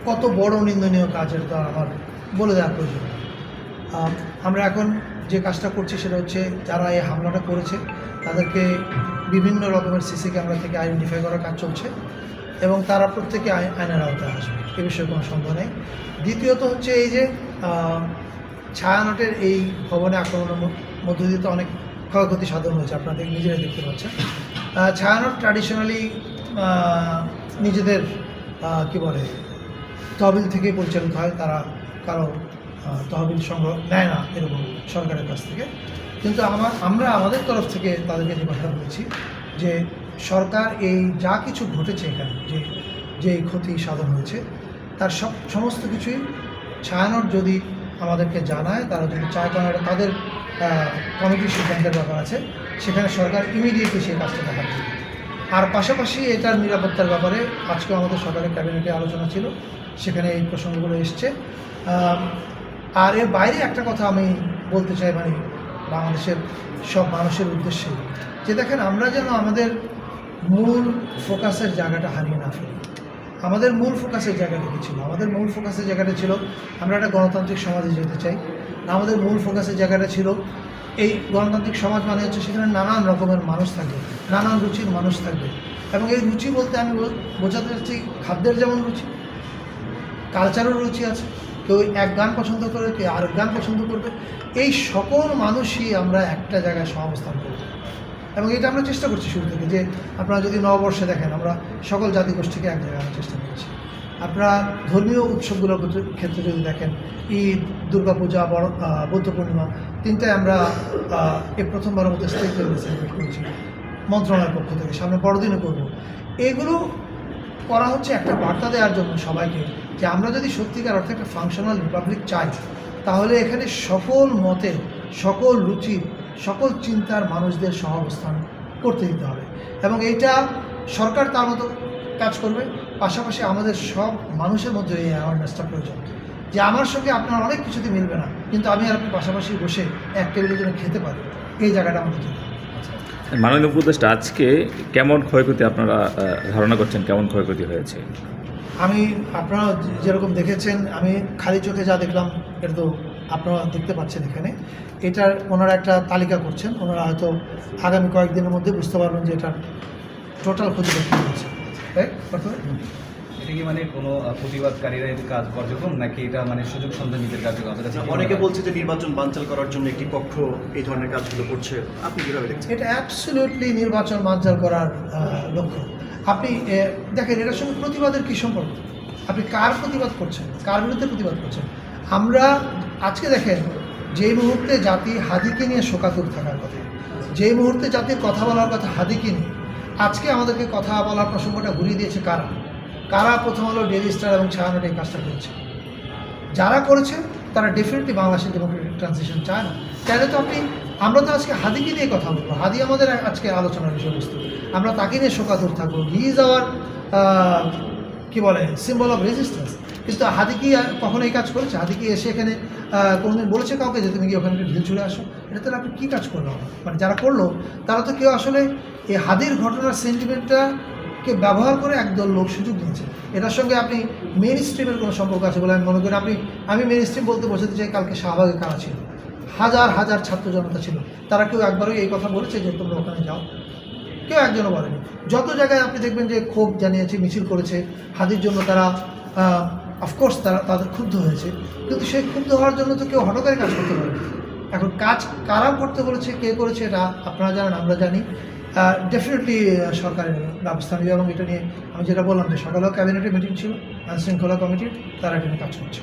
কত বড় নিন্দনীয় কাজ এটা তো আমার বলে দেওয়ার প্রয়োজন। আমরা এখন যে কাজটা করছি সেটা হচ্ছে যারা এই হামলাটা করেছে তাদেরকে বিভিন্ন রকমের সিসি ক্যামেরা থেকে আইডেন্টিফাই করার কাজ চলছে এবং তারা প্রত্যেকে আইনের আওতায় আসবে, এ বিষয়ে কোনো সন্দেহ নেই। দ্বিতীয়ত হচ্ছে এই যে ছায়ানটের এই ভবনে আক্রমণের মধ্য দিয়ে তো অনেক ক্ষয়ক্ষতি সাধন হয়েছে, আপনাদের নিজেরাই দেখতে পাচ্ছেন। ছায়ানট ট্র্যাডিশনালি নিজেদের কী বলে তহবিল থেকে পরিচালিত হয়, তারা কারো তহবিল সংগ্রহ নেয় না এরকম সরকারের কাছ থেকে। কিন্তু আমরা আমাদের তরফ থেকে তাদেরকে যে কথা বলেছি যে সরকার এই যা কিছু ঘটেছে এখানে যে ক্ষতি সাধন হয়েছে তার সমস্ত কিছুই ছায়ানট যদি আমাদেরকে জানায়, তারা যদি চায় তাহলে তাদের কমিটির সিদ্ধান্তের ব্যাপার আছে, সেখানে সরকার ইমিডিয়েটলি সেই কাজটা দেখাবে। আর পাশাপাশি এটার নিরাপত্তার ব্যাপারে আজকেও আমাদের সরকারের ক্যাবিনেটে আলোচনা ছিল, সেখানে এই প্রসঙ্গগুলো এসছে। আর এর বাইরে একটা কথা আমি বলতে চাই, মানে বাংলাদেশের সব মানুষের উদ্দেশ্যে, যে দেখেন আমরা যেন আমাদের মূল ফোকাসের জায়গাটা হারিয়ে না ফেলি। আমাদের মূল ফোকাসের জায়গাটা কী ছিল? আমাদের মূল ফোকাসের জায়গাটা ছিল আমরা একটা গণতান্ত্রিক সমাজে যেতে চাই। আমাদের মূল ফোকাসের জায়গাটা ছিল এই গণতান্ত্রিক সমাজ মানে হচ্ছে সেখানে নানান রকমের মানুষ থাকবে, নানান রুচির মানুষ থাকবে। এবং এই রুচি বলতে আমি বোঝাতে চাচ্ছি খাদ্যের যেমন রুচি, কালচারের রুচি আছে, কেউ এক গান পছন্দ করে, কেউ আরেক গান পছন্দ করবে। এই সকল মানুষই আমরা একটা জায়গায় সহাবস্থান করব এবং এটা আমরা চেষ্টা করছি শুরু থেকে। যে আপনারা যদি নববর্ষে দেখেন আমরা সকল জাতিগোষ্ঠীকে এক জায়গায় আনার চেষ্টা করছি। আপনারা ধর্মীয় উৎসবগুলোর ক্ষেত্রে যদি দেখেন, ঈদ, দুর্গাপূজা, বৌদ্ধ পূর্ণিমা, তিনটায় আমরা এই প্রথমবারের মতো স্টেজ লেভেলে সেলিব্রেট করেছি মন্ত্রণালয়ের পক্ষ থেকে, সামনে বড়দিনে করব। এগুলো করা হচ্ছে একটা বার্তা দেওয়ার জন্য সবাইকে, যে আমরা যদি সত্যিকার অর্থে একটা ফাংশনাল রিপাবলিক চাই তাহলে এখানে সকল মতে, সকল রুচি, সকল চিন্তার মানুষদের সহাবস্থান করতে দিতে হবে। এবং এইটা সরকার তার মতো কাজ করবে, পাশাপাশি আমাদের সব মানুষের মধ্যে এই অ্যাওয়ারনেসটা প্রয়োজন যে আমার সঙ্গে আপনার অনেক কিছুতে মিলবে না, কিন্তু আমি আর আপনি পাশাপাশি বসে এক টেবিলের জন্য খেতে পারি, এই জায়গাটা আমাদের জন্য। মাননীয় উপদেষ্টা, আজকে কেমন ক্ষয়ক্ষতি আপনারা ধারণা করছেন, কেমন ক্ষয়ক্ষতি হয়েছে? আপনারা যেরকম দেখেছেন, আমি খালি চোখে যা দেখলাম এটা তো আপনারা দেখতে পাচ্ছেন এখানে। এটার ওনারা একটা তালিকা করছেন, ওনারা হয়তো আগামী কয়েকদিনের মধ্যে বুঝতে পারবেন যে এটার টোটাল ক্ষতিটা কী হয়েছে। তাই এটা কি মানে কোনো প্রতিবাদকারীরা এই কাজ কার্যক্রম, নাকি এটা মানে সুযোগ সন্ধানীদের কার্যক্রম? অনেকে বলছে যে নির্বাচন বানচাল করার জন্য একটি পক্ষ এই ধরনের কাজগুলো করছে, আপনি কীভাবে দেখছেন? এটা অ্যাবসলিউটলি নির্বাচন বানচাল করার লক্ষ্য। আপনি দেখেন এটার সঙ্গে প্রতিবাদের কী সম্পর্ক? আপনি কার প্রতিবাদ করছেন, কার বিরুদ্ধে প্রতিবাদ করছেন? আমরা আজকে দেখেন যেই মুহূর্তে জাতি হাদিকে নিয়ে শোকাতুর থাকার কথা, যেই মুহূর্তে জাতির কথা বলার কথা হাদিকে নিয়ে, আজকে আমাদেরকে কথা বলার প্রসঙ্গটা ঘুরিয়ে দিয়েছে কারা? প্রথম আলো, ডেইলি স্টার এবং ছায়ানট এই কাজটা করেছে। যারা করেছে তারা ডেফিনেটলি বাংলাদেশের ডেমোক্রেটিক ট্রানজিশন চায় না। তাহলে তো আমরা তো আজকে হাদিকে নিয়ে কথা বলবো, হাদি আমাদের আজকে আলোচনার বিষয়বস্তু, আমরা তাকে নিয়ে শোকাতুর থাকবো। হি ইজ আওয়ার কী বলে সিম্বল অফ রেজিস্ট্যান্স। কিন্তু হাদি কি কখনো এই কাজ করেছে? হাদি কি এসে এখানে কোনোদিন বলেছে কাউকে যে তুমি কি ওখানে ঢিল ছুড়ে আসো? এটা তাহলে আপনি কী কাজ করলো? মানে যারা করলো তারা তো কেউ আসলে এই হাদির ঘটনার সেন্টিমেন্টটাকে ব্যবহার করে একদল লোক সুযোগ নিয়েছে। এটার সঙ্গে আপনি মেইন স্ট্রিমের কোনো সম্পর্ক আছে বলে আমি মনে করি। আমি মেইন স্ট্রিম বলতে বোঝাতে চাই কালকে শাহবাগে কারা ছিল, হাজার হাজার ছাত্র জনতা ছিল, তারা কেউ একবারও এই কথা বলেছে যে তোমরা ওখানে যাও? কেউ একজনও বলেনি। যত জায়গায় আপনি দেখবেন যে ক্ষোভ জানিয়েছে, মিছিল করেছে হাদির জন্য, তারা অফকোর্স তাদের ক্ষুব্ধ হয়েছে, কিন্তু সেই ক্ষুব্ধ হওয়ার জন্য তো কেউ হঠকারী কাজ করতে পারে। এখন কাজ কারা করতে বলেছে, কে করেছে, এটা আপনারা জানেন, আমরা জানি। ডেফিনেটলি সরকারের ব্যবস্থা নেবে এবং এটা নিয়ে আমি যেটা বললাম যে সকালেও ক্যাবিনেটে মিটিং ছিল, আইনশৃঙ্খলা কমিটির, তারা এটা নিয়ে কাজ করছে।